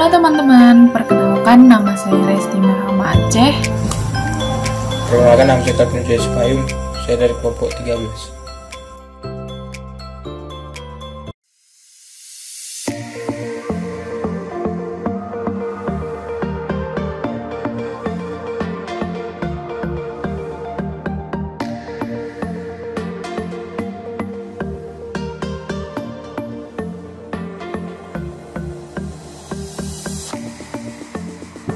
Halo teman-teman, perkenalkan nama saya Resti Merhama Aceh. Perkenalkan nama saya Taufik Jaya Payung, saya dari kelompok 13.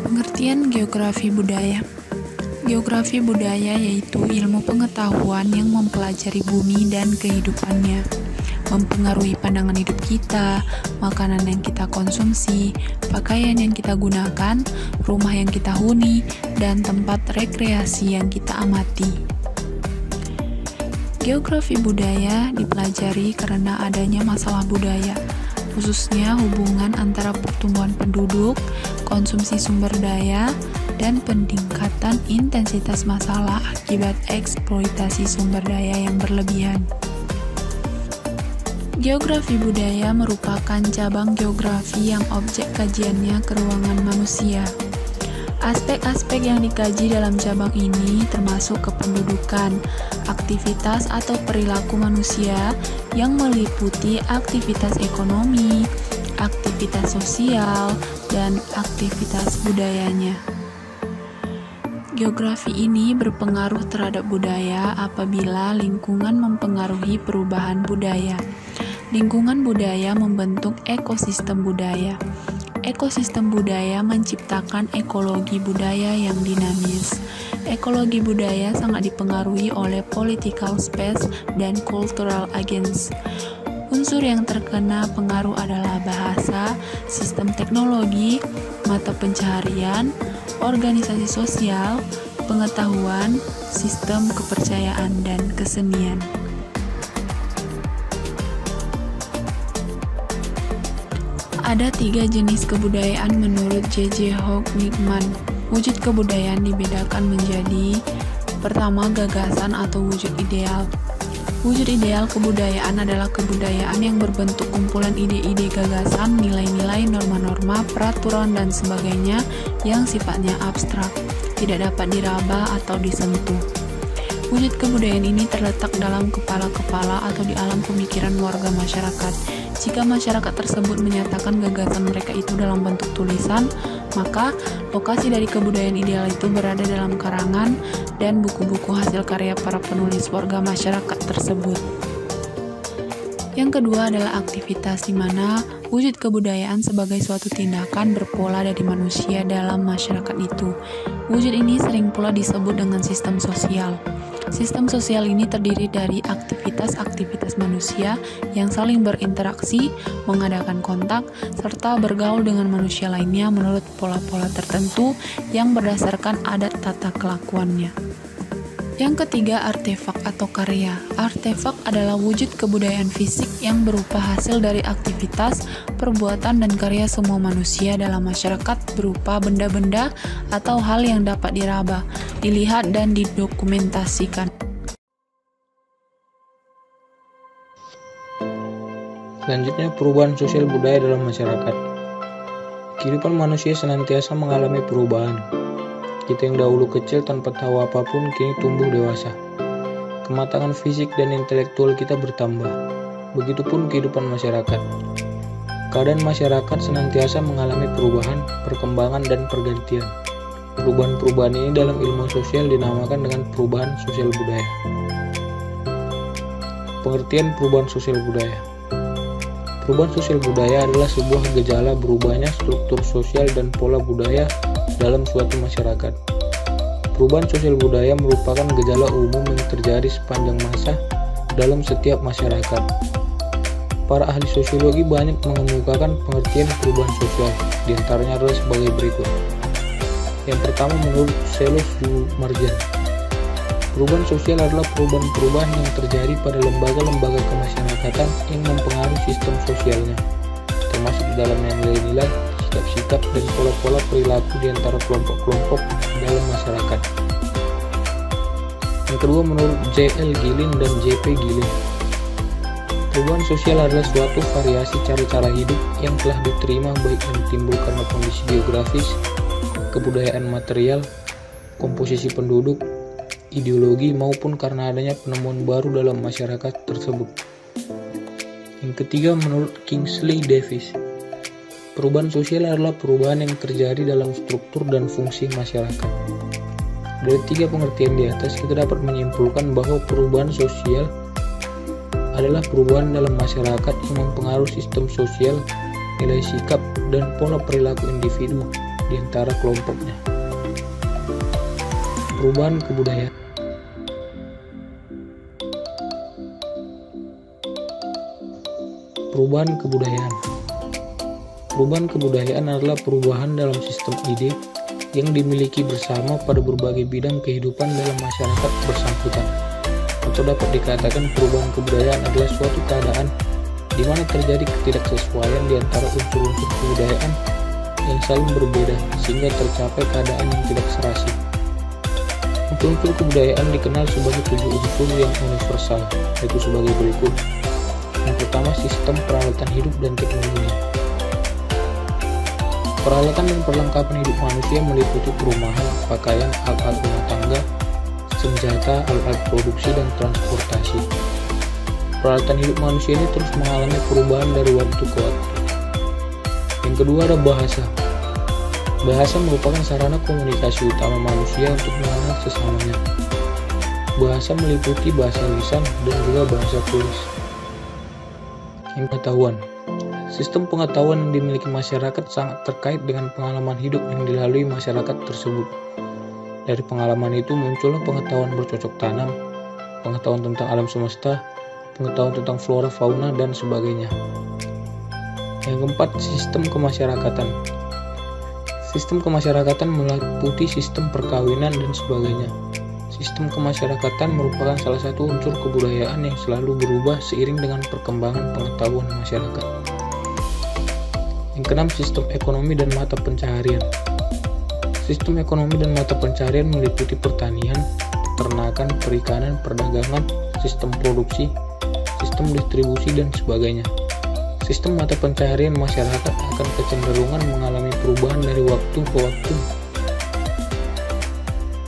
Pengertian geografi budaya. Geografi budaya yaitu ilmu pengetahuan yang mempelajari bumi dan kehidupannya, mempengaruhi pandangan hidup kita, makanan yang kita konsumsi, pakaian yang kita gunakan, rumah yang kita huni, dan tempat rekreasi yang kita amati. Geografi budaya dipelajari karena adanya masalah budaya, khususnya hubungan antara pertumbuhan penduduk, konsumsi sumber daya, dan peningkatan intensitas masalah akibat eksploitasi sumber daya yang berlebihan. Geografi budaya merupakan cabang geografi yang objek kajiannya keruangan manusia. Aspek-aspek yang dikaji dalam cabang ini termasuk kependudukan, aktivitas atau perilaku manusia yang meliputi aktivitas ekonomi, aktivitas sosial, dan aktivitas budayanya. Geografi ini berpengaruh terhadap budaya apabila lingkungan mempengaruhi perubahan budaya. Lingkungan budaya membentuk ekosistem budaya. Ekosistem budaya menciptakan ekologi budaya yang dinamis. Ekologi budaya sangat dipengaruhi oleh political space dan cultural agents. Unsur yang terkena pengaruh adalah bahasa, sistem teknologi, mata pencaharian, organisasi sosial, pengetahuan, sistem kepercayaan, dan kesenian. Ada 3 jenis kebudayaan menurut J.J. Hough-Nickman. Wujud kebudayaan dibedakan menjadi: pertama, gagasan atau wujud ideal. Wujud ideal kebudayaan adalah kebudayaan yang berbentuk kumpulan ide-ide, gagasan, nilai-nilai, norma-norma, peraturan, dan sebagainya yang sifatnya abstrak, tidak dapat diraba atau disentuh. Wujud kebudayaan ini terletak dalam kepala-kepala atau di alam pemikiran warga masyarakat. Jika masyarakat tersebut menyatakan gagasan mereka itu dalam bentuk tulisan, maka lokasi dari kebudayaan ideal itu berada dalam karangan dan buku-buku hasil karya para penulis warga masyarakat tersebut. Yang kedua adalah aktivitas, di mana wujud kebudayaan sebagai suatu tindakan berpola dari manusia dalam masyarakat itu. Wujud ini sering pula disebut dengan sistem sosial. Sistem sosial ini terdiri dari aktivitas-aktivitas manusia yang saling berinteraksi, mengadakan kontak, serta bergaul dengan manusia lainnya menurut pola-pola tertentu yang berdasarkan adat tata kelakuannya. Yang ketiga, artefak atau karya. Artefak adalah wujud kebudayaan fisik yang berupa hasil dari aktivitas, perbuatan, dan karya semua manusia dalam masyarakat berupa benda-benda atau hal yang dapat diraba, dilihat, dan didokumentasikan. Selanjutnya, perubahan sosial budaya dalam masyarakat. Kehidupan manusia senantiasa mengalami perubahan. Kita yang dahulu kecil tanpa tahu apapun, kini tumbuh dewasa. Kematangan fisik dan intelektual kita bertambah. Begitupun kehidupan masyarakat. Keadaan masyarakat senantiasa mengalami perubahan, perkembangan, dan pergantian. Perubahan-perubahan ini dalam ilmu sosial dinamakan dengan perubahan sosial budaya. Pengertian perubahan sosial budaya. Perubahan sosial budaya adalah sebuah gejala berubahnya struktur sosial dan pola budaya dalam suatu masyarakat. Perubahan sosial budaya merupakan gejala umum yang terjadi sepanjang masa dalam setiap masyarakat. Para ahli sosiologi banyak mengemukakan pengertian perubahan sosial, diantaranya adalah sebagai berikut. Yang pertama, menurut Selous-Marjan, perubahan sosial adalah perubahan-perubahan yang terjadi pada lembaga-lembaga kemasyarakatan yang mempengaruhi sistem sosialnya, termasuk di dalamnya nilai-nilai, sikap-sikap, dan pola-pola perilaku di antara kelompok-kelompok dalam masyarakat. Yang kedua, menurut J.L. Gillen dan J.P. Gillen, Perubahan sosial adalah suatu variasi cara-cara hidup yang telah diterima baik yang timbul karena kondisi geografis, kebudayaan material, komposisi penduduk, ideologi maupun karena adanya penemuan baru dalam masyarakat tersebut. Yang ketiga, menurut Kingsley Davis, perubahan sosial adalah perubahan yang terjadi dalam struktur dan fungsi masyarakat. Dari tiga pengertian di atas, kita dapat menyimpulkan bahwa perubahan sosial adalah perubahan dalam masyarakat yang mempengaruhi sistem sosial, nilai sikap, dan pola perilaku individu di antara kelompoknya. Perubahan kebudayaan. Perubahan kebudayaan. Perubahan kebudayaan adalah perubahan dalam sistem ide yang dimiliki bersama pada berbagai bidang kehidupan dalam masyarakat bersangkutan. Atau dapat dikatakan perubahan kebudayaan adalah suatu keadaan di mana terjadi ketidaksesuaian di antara unsur-unsur kebudayaan yang saling berbeda sehingga tercapai keadaan yang tidak serasi. Unsur-unsur kebudayaan dikenal sebagai 7 unsur yang universal, yaitu sebagai berikut. Yang pertama, sistem peralatan hidup dan teknologi. Peralatan dan perlengkapan hidup manusia meliputi perumahan, pakaian, alat-alat rumah tangga, senjata, alat-alat produksi, dan transportasi. Peralatan hidup manusia ini terus mengalami perubahan dari waktu ke waktu. Yang kedua ada bahasa. Bahasa merupakan sarana komunikasi utama manusia untuk mengenal sesamanya. Bahasa meliputi bahasa lisan dan juga bahasa tulis. Yang pengetahuan. Sistem pengetahuan yang dimiliki masyarakat sangat terkait dengan pengalaman hidup yang dilalui masyarakat tersebut. Dari pengalaman itu muncullah pengetahuan bercocok tanam, pengetahuan tentang alam semesta, pengetahuan tentang flora, fauna, dan sebagainya. Yang keempat, sistem kemasyarakatan. Sistem kemasyarakatan meliputi sistem perkawinan dan sebagainya. Sistem kemasyarakatan merupakan salah satu unsur kebudayaan yang selalu berubah seiring dengan perkembangan pengetahuan masyarakat. Yang keenam, sistem ekonomi dan mata pencaharian. Sistem ekonomi dan mata pencaharian meliputi pertanian, peternakan, perikanan, perdagangan, sistem produksi, sistem distribusi, dan sebagainya. Sistem mata pencaharian masyarakat akan kecenderungan mengalami perubahan dari waktu ke waktu.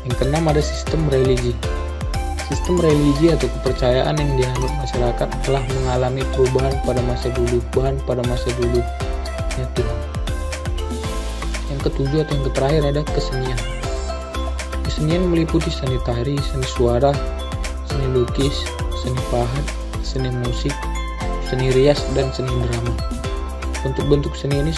Yang keenam ada sistem religi. Sistem religi atau kepercayaan yang dianut masyarakat telah mengalami perubahan pada masa dulu, ya Tuhan. Yang ketujuh atau yang terakhir ada kesenian. Kesenian meliputi seni tari, seni suara, seni lukis, seni pahat, seni musik, seni rias, dan seni drama. Bentuk-bentuk seni ini